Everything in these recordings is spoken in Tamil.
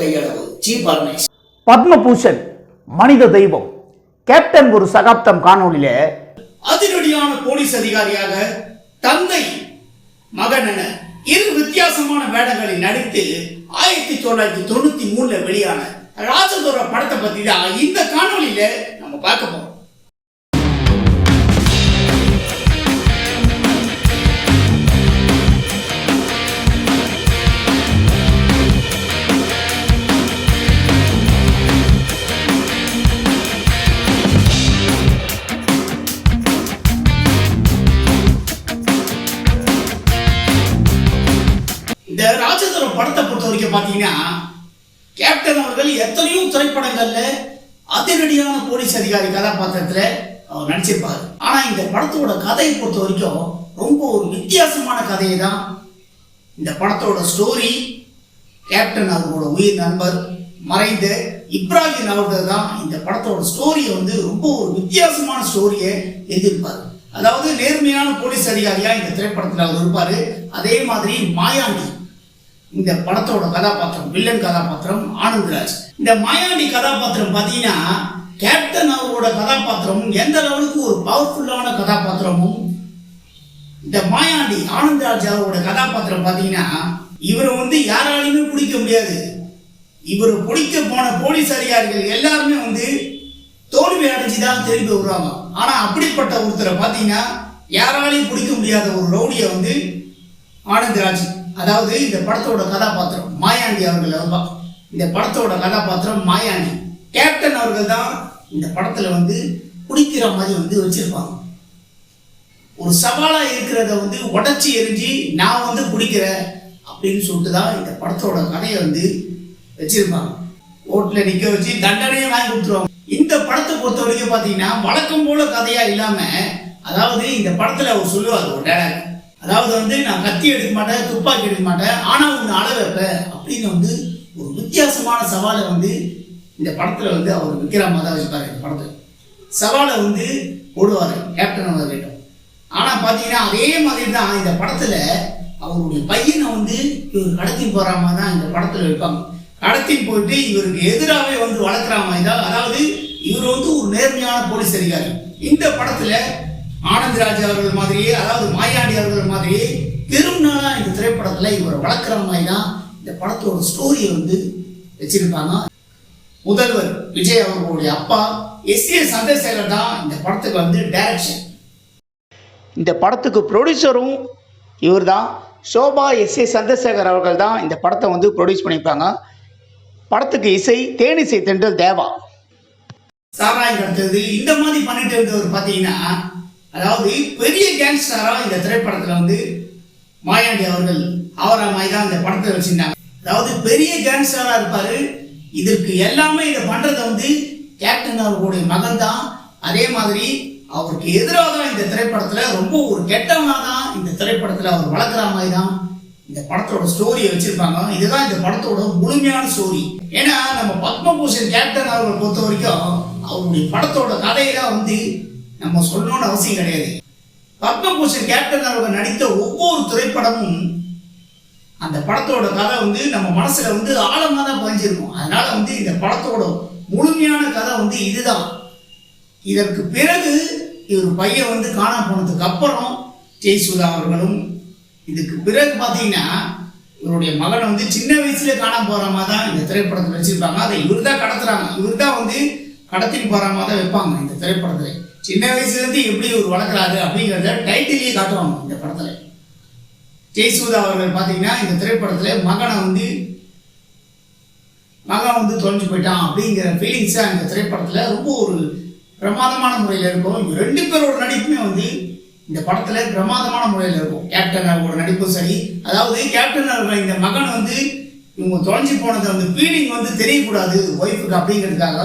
கையளவு. Cheap organise. பத்மபூஷன் மனித தெய்வம் கேப்டன் ஒரு சகாப்தம் காணொளியில அதிரடியான போலீஸ் அதிகாரியாக தந்தை மகன் என இரு வித்தியாசமான வேடங்களில் நடித்து 1993 வெளியான ராஜதுரை படத்தை பத்தி தான் இந்த காணொளியில நம்ம பார்க்க போறோம். இந்த ராஜதுரை படத்தை பொறுத்த வரைக்கும் பாத்தீங்கன்னா கேப்டன் அவர்கள் எத்தனையோ திரைப்படங்கள்ல அதிரடியான போலீஸ் அதிகாரி கதாபாத்திரத்துல அவர் நடிச்சிருப்பாரு. ஆனா இந்த படத்தோட கதையை பொறுத்த வரைக்கும் ரொம்ப ஒரு வித்தியாசமான கதையை தான் இந்த படத்தோட ஸ்டோரி. கேப்டன் அவர்களோட உயிர் நண்பர் மறைந்த இப்ராஹிம் அவர்கள் தான் இந்த படத்தோட ஸ்டோரியை ரொம்ப ஒரு வித்தியாசமான ஸ்டோரியை எழுதியிருப்பாரு. அதாவது நேர்மையான போலீஸ் அதிகாரியா இந்த திரைப்படத்தில் அவர் இருப்பாரு. அதே மாதிரி மாயாண்டி இந்த படத்தோட கதாபாத்திரம், வில்லன் கதாபாத்திரம் ஆனந்த்ராஜ். இந்த மாயாண்டி கதாபாத்திரம் பாத்தீங்கன்னா கேப்டன் அவரோட கதாபாத்திரமும் எந்த அளவுக்கு ஒரு பவர்ஃபுல்லான கதாபாத்திரமும். இந்த மாயாண்டி ஆனந்த்ராஜ் அவரோட கதாபாத்திரம் பாத்தீங்கன்னா இவரை யாராலையுமே பிடிக்க முடியாது. இவரை பிடிக்க போன போலீஸ் அதிகாரிகள் எல்லாருமே தோல்வி அடைஞ்சுதான் திரும்பி வருவாங்க. ஆனா அப்படிப்பட்ட ஒருத்தரை பாத்தீங்கன்னா யாராலையும் பிடிக்க முடியாத ஒரு ரவுடியை ஆனந்த்ராஜ், அதாவது இந்த படத்தோட கதாபாத்திரம் மாயாண்டி அவர்கள். இந்த படத்தோட கதாபாத்திரம் மாயாண்டி. கேப்டன் அவர்கள் தான் இந்த படத்துல பிடிக்கிற மாதிரி வச்சிருப்பாங்க. ஒரு சவாலா இருக்கிறத உடச்சி எரிஞ்சு நான் பிடிக்கிறேன் அப்படின்னு சொல்லிட்டு தான் இந்த படத்தோட கதையை வச்சிருப்பாங்க. ஓட்டுல நிக்க வச்சு தண்டனையை வாங்கி கொடுத்துருவாங்க. இந்த படத்தை பொறுத்த வரைக்கும் பாத்தீங்கன்னா வழக்கம் போல கதையா இல்லாம, அதாவது இந்த படத்துல அவர் சொல்லுவார் ஒரு டேரக்டர், அதாவது நான் கத்தி எடுக்க மாட்டேன், துப்பாக்கி எடுக்க மாட்டேன், ஆனா ஒன்று அள வைப்பேன் அப்படின்னு ஒரு வித்தியாசமான சவாலை இந்த படத்துல அவர் விக்ரமா தான் வச்சுப்பாரு. இந்த படத்துல சவாலை போடுவாரு கேப்டன் அவர்கிட்ட. ஆனா பாத்தீங்கன்னா அதே மாதிரி தான் இந்த படத்துல அவருடைய பையனை இவர் கடத்தி போற மாதிரி தான் இந்த படத்துல இருப்பாங்க. கடத்தி போயிட்டு இவருக்கு எதிராகவே வளர்க்குற மாதிரி தான். அதாவது இவர் ஒரு நேர்மையான போலீஸ் அதிகாரி. இந்த படத்துல ஆனந்த்ராஜ் அவர்கள் மாதிரியே, அதாவது மாயாண்டி அவர்கள் மாதிரியே திருநாளா இந்த திரைப்படத்துல இவரை வளர்க்குற மாதிரி தான் இந்த படத்தோட ஸ்டோரியை வச்சிருப்பாங்க. முதல்வர் விஜய் அவர்களுடைய அப்பா S.A. சந்திரசேகர் தான் இந்த படத்துக்கு டைரக்ஷன். இந்த படத்துக்கு ப்ரொடியூசரும் இவர் தான். Sofa S.A. சந்திரசேகர் அவர்கள் தான் இந்த படத்தை ப்ரொடியூஸ் பண்ணியிருப்பாங்க. படத்துக்கு இசை தேனிசை தென்றல் தேவா. சாராயம் கடத்தது இந்த மாதிரி பண்ணிட்டு இருந்தவர் பார்த்தீங்கன்னா, அதாவது பெரிய கேங்ஸ்டரா இந்த திரைப்படத்துல மாயாண்டி அவர்கள் அவரை மாதிரி தான் இந்த படத்தை வச்சிருந்தாங்க. அதாவது பெரிய கேங்ஸ்டரா இருப்பாரு. இதற்கு எல்லாமே இதை பண்றது கேப்டன் அவர்களுடைய மகன் தான். அதே மாதிரி அவருக்கு எதிராக தான் இந்த திரைப்படத்துல ரொம்ப ஒரு கெட்டவனா தான் இந்த திரைப்படத்துல அவர் வளர்க்குற மாதிரி தான் இந்த படத்தோட ஸ்டோரியை வச்சிருப்பாங்க. இதுதான் இந்த படத்தோட முழுமையான ஸ்டோரி. ஏன்னா நம்ம பத்மபூஷன் கேப்டன் அவர்கள் பொறுத்த வரைக்கும் அவருடைய படத்தோட கதையெல்லாம் நம்ம சொல்லணும்னு அவசியம் கிடையாது. பத்மபூஷன் கேப்டன் அவர்கள் நடித்த ஒவ்வொரு திரைப்படமும் அந்த படத்தோட கதை நம்ம மனசுல ஆழமா தான் பதிஞ்சிருக்கும். அதனால இந்த படத்தோட முழுமையான கதை இதுதான். இதற்கு பிறகு இவர் பையன் காணாம போனதுக்கு அப்புறம் ஜெயசுதா அவர்களும், இதுக்கு பிறகு பாத்தீங்கன்னா இவருடைய மகனை சின்ன வயசுல காணாம போற மாதிரி தான் இந்த திரைப்படத்தை வச்சிருப்பாங்க. அதை இவர் தான் கடத்துறாங்க. இவர் தான் கடத்திட்டு போற மாதிரி தான் வைப்பாங்க இந்த திரைப்படத்துல. சின்ன வயசுல இருந்து எப்படி ஒரு வளர்க்குறாரு அப்படிங்கிறத டைட்டிலேயே காட்டுவாங்க இந்த படத்துல. ஜெயசுதா அவர்கள் பாத்தீங்கன்னா இந்த திரைப்படத்துல மகன் தொலைஞ்சு போயிட்டான் அப்படிங்கிற ஃபீலிங்ஸா இந்த திரைப்படத்துல ரொம்ப ஒரு பிரமாதமான முறையில இருக்கும். இவங்க ரெண்டு பேரோட நடிப்புமே இந்த படத்துல பிரமாதமான முறையில இருக்கும். கேப்டன் அவரோட நடிப்பும் சரி, அதாவது கேப்டன் அவர்கள் இந்த மகன் இவங்க தொலைஞ்சு போனது ஃபீலிங் தெரியக்கூடாது ஒய்ஃபுக்கு அப்படிங்கிறதுக்காக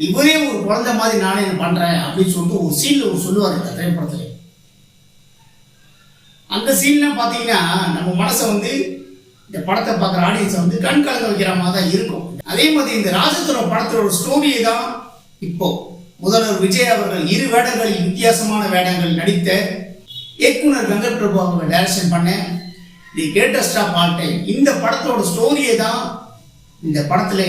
இவரே ஒரு குழந்தை மாதிரி நானே பண்றேன் அப்படின்னு சொல்லிட்டு ஒரு சீன்ல சொல்லுவார் இந்த திரைப்படத்துல. அந்த சீன்லாம் பாத்தீங்கன்னா நம்ம மனசை இந்த படத்தை பார்க்குற ஆடியன்ஸை கண் கலங்க வைக்கிற மாதிரி தான் இருக்கும். அதே மாதிரி இந்த ராஜதுரை படத்தோட ஸ்டோரியை தான் இப்போ முதல்வர் விஜய் அவர்கள் இரு வேடங்களில் வித்தியாசமான வேடங்கள் நடித்த இயக்குனர் வெங்கட் பிரபு அவர்கள் டைரக்ஷன் பண்ண the greatest of all time இந்த படத்தோட ஸ்டோரியை தான் இந்த படத்துல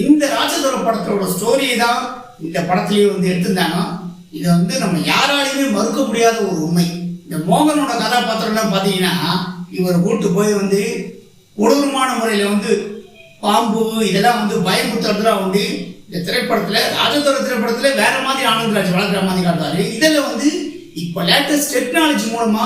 இந்த ராஜதுரை படத்தோட ஸ்டோரியை தான் இந்த படத்திலேயே வந்து எடுத்திருந்தாங்க. இதை வந்து நம்ம யாராலையுமே மறுக்க முடியாத ஒரு உண்மை. இந்த மோகனோட கதாபாத்திரம்லாம் பார்த்தீங்கன்னா இவர் கூட்டு போய் வந்து கொடூரமான முறையில் வந்து பாம்பு இதெல்லாம் வந்து பயமுறுத்துறதுலாம் வந்து இந்த திரைப்படத்தில் ராஜதுரை திரைப்படத்தில் வேற மாதிரி ஆனந்தராஜ் வளர்க்குற மாதிரி காட்டுவாரு. இதில் வந்து இப்போ லேட்டஸ்ட் டெக்னாலஜி மூலமா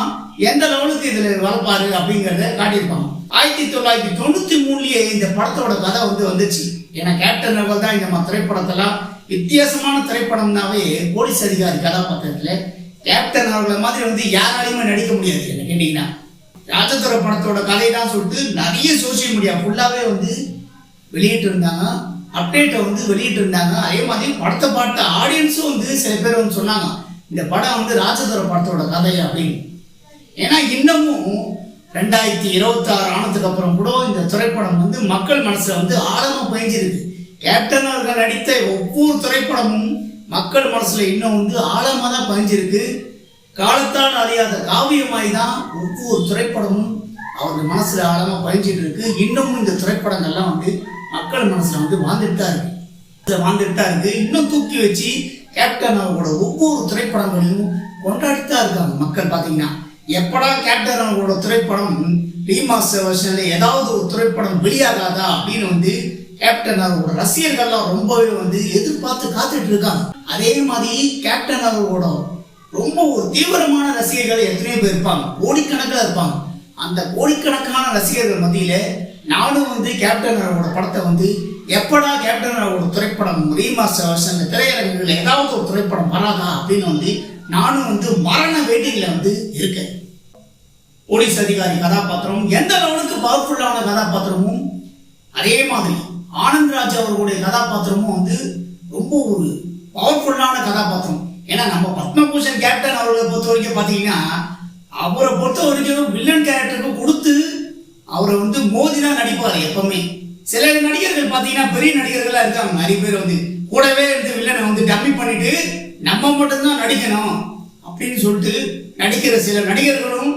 எந்த லெவலுக்கு இதில் வளர்ப்பாரு அப்படிங்கிறத காட்டியிருப்பாங்க. 1993 இந்த படத்தோட கதை வந்து வந்துச்சு. ஏன்னா கேப்டன் அவர்கள் தான் இந்த மாதிரி திரைப்படத்தெல்லாம் வித்தியாசமான திரைப்படம்னாவே போலீஸ் அதிகாரி கதாபாத்திரத்தில் கேப்டன் அவர்களை மாதிரி வந்து யாராலையுமே நடிக்க முடியாது. என்ன கேட்டீங்கன்னா ராஜதுரை படத்தோட கதை தான் சொல்லிட்டு நிறைய சோசியல் மீடியா ஃபுல்லாகவே வந்து வெளியிட்டு இருந்தாங்க, அப்டேட்டை வந்து வெளியிட்டு இருந்தாங்க. அதே மாதிரி படத்தை பார்த்த ஆடியன்ஸும் வந்து சில பேர் வந்து சொன்னாங்க இந்த படம் வந்து ராஜதுரை படத்தோட கதை அப்படின்னு. ஏன்னா இன்னமும் 2026 ஆனதுக்கு அப்புறம் கூட இந்த திரைப்படம் வந்து மக்கள் மனசுல வந்து ஆழமா பதிஞ்சிருக்கு. கேப்டன் அவர்கள் நடித்த ஒவ்வொரு திரைப்படமும் மக்கள் மனசுல இன்னும் வந்து ஆழமா தான் பதிஞ்சிருக்கு. காலத்தால் அறியாத காவியமாய் தான் ஒவ்வொரு திரைப்படமும் அவர்கள் மனசுல ஆழமா பதிஞ்சிட்டு இருக்கு. இன்னமும் இந்த திரைப்படங்கள்லாம் வந்து மக்கள் மனசுல வந்து வாழ்ந்துட்டு தான் இருக்கு. இன்னும் தூக்கி வச்சு கேப்டன் அவர்களோட ஒவ்வொரு திரைப்படங்களையும் கொண்டாடிட்டு தான் இருக்காங்க மக்கள். பார்த்தீங்கன்னா எப்படா கேப்டன் அவர்களோட திரைப்படம் ரீமாஸ்டர் வெர்ஷன்ல ஏதாவது ஒரு திரைப்படம் வெளியாகாதா அப்படின்னு வந்து கேப்டன் அவர்களோட ரசிகர்கள்லாம் ரொம்பவே வந்து எதிர்பார்த்து காத்துட்டு இருக்காங்க. அதே மாதிரி கேப்டன் அவர்களோட ரொம்ப ஒரு தீவிரமான ரசிகர்கள் எத்தனையோ பேர் இருப்பாங்க, கோடிக்கணக்கில் இருப்பாங்க. அந்த கோடிக்கணக்கான ரசிகர்கள் மத்தியில நானும் வந்து கேப்டன் அவர்களோட படத்தை வந்து எப்படா கேப்டன் அவர்களோட திரைப்படம் ரீமாஸ்டர் வெர்ஷன்ல திரையரங்குகள் ஏதாவது ஒரு திரைப்படம் வராதா அப்படின்னு வந்து நானும் வந்து மரண வெயிட்டிங்ல வந்து இருக்கேன். போலீஸ் அதிகாரி கதாபாத்திரம் எந்த அளவுக்கு பவர்ஃபுல்லான கதாபாத்திரமும், அதே மாதிரி ஆனந்த்ராஜ் அவர்களுடைய கதாபாத்திரமும் வந்து ரொம்ப ஒரு பவர்ஃபுல்லான கதாபாத்திரம். ஏன்னா நம்ம பத்மபூஷன் கேப்டன் அவர்களை பொறுத்த வரைக்கும் பார்த்தீங்கன்னா அவரை பொறுத்த வரைக்கும் வில்லன் கேரக்டருக்கு கொடுத்து அவரை வந்து மோதி தான் நடிப்பார் எப்பவுமே. சில நடிகர்கள் பார்த்தீங்கன்னா பெரிய நடிகர்களாக இருக்காங்க, நிறைய பேர் வந்து கூடவே இருந்து வில்லனை வந்து டம்மி பண்ணிட்டு நம்ம மட்டும்தான் நடிக்கணும் அப்படின்னு சொல்லிட்டு நடிக்கிற சில நடிகர்களும்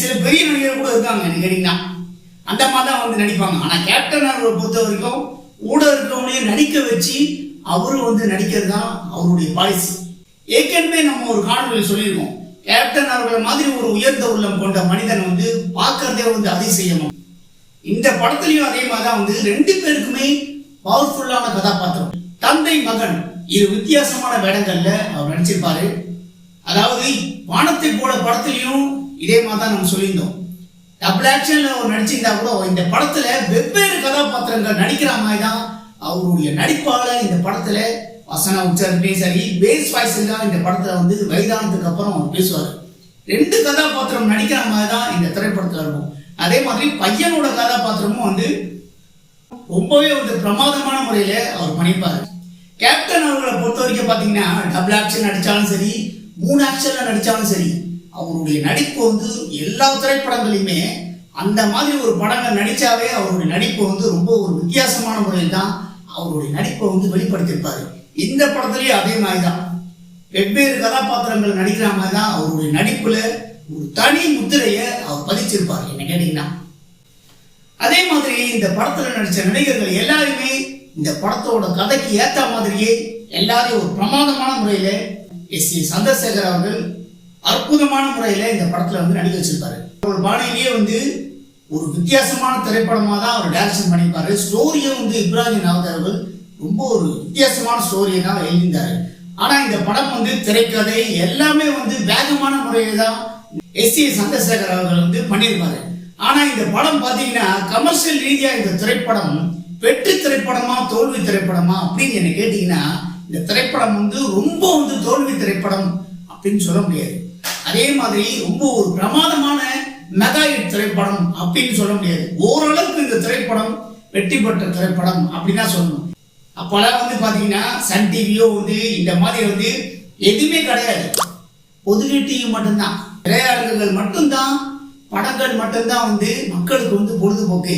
சில பெரிய நடிகர்கள் கூட இருக்காங்க. எனக்கு கேட்டீங்கன்னா அந்த மாதிரி தான் வந்து நடிப்பாங்க. ஆனால் கேப்டன் அவர்களை பொறுத்த வரைக்கும் கூட இருக்கிறவங்களையும் நடிக்க வச்சு அவரு வந்து நடிக்கிறது தான் அவருடைய பாலிசி. ஏற்கனவே நம்ம ஒரு காணொலியில் சொல்லியிருக்கோம், கேப்டன் அவர்களை மாதிரி ஒரு உயர்ந்த உள்ளம் கொண்ட மனிதன் வந்து பார்க்கறதே வந்து அதிசயம். இந்த படத்துலயும் அதே மாதிரி தான் வந்து ரெண்டு பேருக்குமே பவர்ஃபுல்லான கதாபாத்திரம். தந்தை மகன் இரு வித்தியாசமான வேடங்கள்ல அவர் நடிச்சிருப்பாரு. அதாவது வானத்தை போல படத்துலயும் இதே மாதிரி தான் நம்ம சொல்லியிருந்தோம். டபுள் ஆக்ஷன்ல அவர் நடிச்சிருந்தா கூட இந்த படத்துல வெவ்வேறு கதாபாத்திரங்கள் நடிக்கிற மாதிரி தான் அவருடைய நடிப்பால இந்த படத்துல வசன உச்சாரணையும் சரி, பேஸ் வாய்ஸ் தான் இந்த படத்துல வந்து வயதானதுக்கு அப்புறம் அவர் பேசுவார். ரெண்டு கதாபாத்திரம் நடிக்கிற மாதிரி தான் இந்த திரைப்படத்துல இருக்கும். அதே மாதிரி பையனோட கதாபாத்திரமும் வந்து ரொம்பவே வந்து பிரமாதமான முறையில அவர் பண்ணிப்பாரு. கேப்டன் அவர்களை பொறுத்த வரைக்கும் பாத்தீங்கன்னா டபுள் ஆக்ஷன் நடிச்சாலும் சரி, 3 ஆக்ஷன்ல நடிச்சாலும் சரி, அவருடைய நடிப்பு வந்து எல்லா திரைப்படங்களையுமே அந்த மாதிரி ஒரு படங்கள் நடிச்சாவே அவருடைய நடிப்பு வந்து ரொம்ப ஒரு வித்தியாசமான முறையில் தான் அவருடைய நடிப்பை வந்து வெளிப்படுத்தியிருப்பாரு. இந்த படத்துலயும் அதே மாதிரி தான் வெவ்வேறு கதாபாத்திரங்கள் நடிக்கிற மாதிரி தான் அவருடைய நடிப்புல ஒரு தனி முத்திரையை அவர் பதிச்சிருப்பார். என்ன கேட்டீங்கன்னா அதே மாதிரி இந்த படத்துல நடிச்ச நடிகர்கள் எல்லாருமே இந்த படத்தோட கதைக்கு ஏத்த மாதிரியே எல்லாரையும் ஒரு பிரமாதமான முறையில எஸ்.ஏ. சந்திரசேகர் அவர்கள் அற்புதமான முறையில இந்த படத்துல வந்து நடிக்க வச்சிருப்பாரு. ஒரு பாணியிலேயே வந்து ஒரு வித்தியாசமான திரைப்படமா தான் அவர் டைரக்ஷன் பண்ணியிருப்பாரு. ஸ்டோரியும் வந்து இப்ராஹிம் நாவத் அவர்கள் ரொம்ப ஒரு வித்தியாசமான ஸ்டோரியை தான் எழுதியிருந்தாரு. ஆனா இந்த படம் வந்து திரைக்கதை எல்லாமே வந்து வேகமான முறையில தான் எஸ்.ஏ. சந்திரசேகர் அவர்கள் வந்து பண்ணியிருப்பாரு. ஆனா இந்த படம் பாத்தீங்கன்னா கமர்ஷியல் ரீதியா இந்த திரைப்படம் வெற்றி திரைப்படமா தோல்வி திரைப்படமா அப்படின்னு என்ன கேட்டீங்கன்னா இந்த திரைப்படம் வந்து ரொம்ப வந்து தோல்வி திரைப்படம் அப்படின்னு சொல்ல முடியாது. அதே மாதிரி ரொம்ப ஒரு பிரமாதமான மெகா ஹிட் திரைப்படம் அப்படின்னு சொல்ல முடியாது. ஓரளவுக்கு இந்த திரைப்படம் வெற்றி பெற்ற திரைப்படம் அப்படின்னா சொல்லணும். அப்பெல்லாம் வந்து பாத்தீங்கன்னா சன் டிவியோ வந்து இந்த மாதிரி வந்து எதுவுமே கிடையாது. பொதுகை டிவி மட்டும்தான், திரையரங்குகள் மட்டும்தான், படங்கள் மட்டும்தான் வந்து மக்களுக்கு வந்து பொழுதுபோக்கு.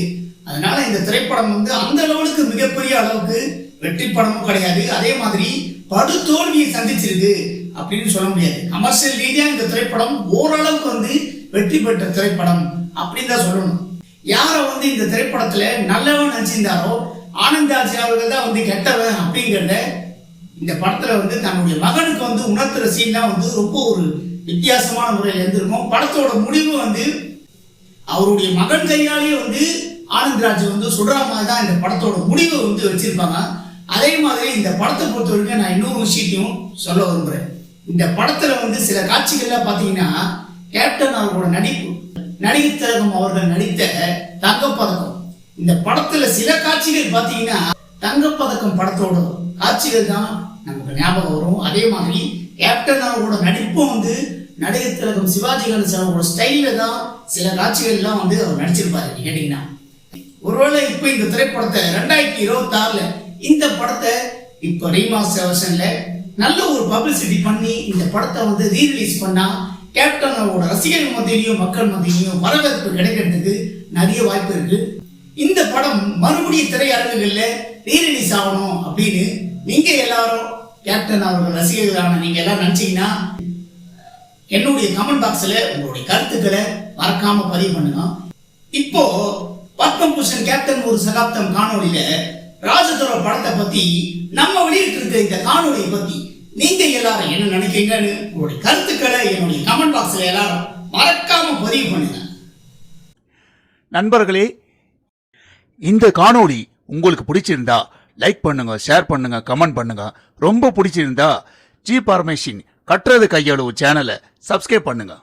அதனால இந்த திரைப்படம் வந்து அந்த லெவலுக்கு மிகப்பெரிய அளவுக்கு வெற்றி படமும் கிடையாது. அதே மாதிரி படு தோல்வியை சந்திச்சிருக்கு அப்படின்னு சொல்ல முடியாது. கமர்ஷியல் ரீதியா இந்த திரைப்படம் ஓரளவுக்கு வந்து வெற்றி பெற்ற திரைப்படம் அப்படின்னு தான் சொல்லணும். யாரை வந்து இந்த திரைப்படத்துல நல்லவன் நினைச்சிருந்தாரோ ஆனந்த்ராஜ் அவர்கள் தான் வந்து கெட்டவன் அப்படிங்கிறத இந்த படத்துல வந்து தன்னுடைய மகனுக்கு வந்து உணர்த்துற சீன்லாம் வந்து ரொம்ப ஒரு வித்தியாசமான முறையில் இருந்திருக்கும். படத்தோட முடிவு வந்து அவருடைய மகன் கையாலேயே வந்து ஆனந்த்ராஜ் வந்து சுடுற மாதிரி தான் இந்த படத்தோட முடிவை வந்து வச்சிருப்பாங்க. அதே மாதிரி இந்த படத்தை பொறுத்த வரைக்கும் நான் இன்னொரு விஷயத்தையும் சொல்ல விரும்புறேன். இந்த படத்துல வந்து சில காட்சிகள்லாம் பாத்தீங்கன்னா கேப்டன் அவர்களோட நடிப்பு, நடிகர் திலகம் அவர்கள் நடித்த தங்கப்பதக்கம், இந்த படத்துல சில காட்சிகள் பாத்தீங்கன்னா தங்கப்பதக்கம் படத்தோட காட்சிகள் தான் நமக்கு ஞாபகம் வரும். அதே மாதிரி கேப்டன் அவர்களோட நடிப்பும் வந்து நடிகர் திலகம் சிவாஜி கணேசன் அவரோட ஸ்டைல தான் சில காட்சிகள் எல்லாம் வந்து அவர் நடிச்சிருப்பாரு கேட்டீங்கன்னா. ஒருவேளை இப்ப இந்த திரைப்படத்தை 2026ல இந்த படத்தை இப்ப ரீமாஸ்டர் வெர்ஷன்ல நல்ல ஒரு பப்ளிசிட்டி பண்ணி இந்த படத்தை வந்து ரீரிலீஸ் பண்ணா கேப்டன் அவரோட ரசிகர்கள் மத்தியிலையும் மக்கள் மத்தியிலையும் வரவேற்பு கிடைக்கிறதுக்கு நிறைய வாய்ப்பு இருக்கு. இந்த படம் மறுபடியும் திரையரங்குகள்ல ரீரிலீஸ் ஆகணும் அப்படின்னு நீங்க எல்லாரும் கேப்டன் அவர்கள் ரசிகர்களான நீங்க எல்லாம் நினைச்சீங்கன்னா என்னுடைய கமெண்ட் பாக்ஸ்ல உங்களுடைய கருத்துக்களை மறக்காம பதிவு பண்ணுங்க. இப்போ பத்மபூஷன் கேப்டன் ஒரு சகாப்தம் காணொலியில ராஜதுரை படத்தை பத்தி நம்ம வெளியிட்டு இருக்க இந்த காணொலியை பத்தி நீங்க எல்லாரும் என்ன நினைக்கிறீங்கன்னு உங்களுடைய கருத்துக்களை என்னுடைய கமெண்ட் பாக்ஸ்ல எல்லாரும் மறக்காம பதிவு பண்ணுங்க. நண்பர்களே, இந்த காணொளி உங்களுக்கு பிடிச்சிருந்தா லைக் பண்ணுங்க, ஷேர் பண்ணுங்க, கமெண்ட் பண்ணுங்க. ரொம்ப பிடிச்சிருந்தா ஜி பார்மேஷன் கட்டுறது கையளவு சேனலை சப்ஸ்கிரைப் பண்ணுங்க.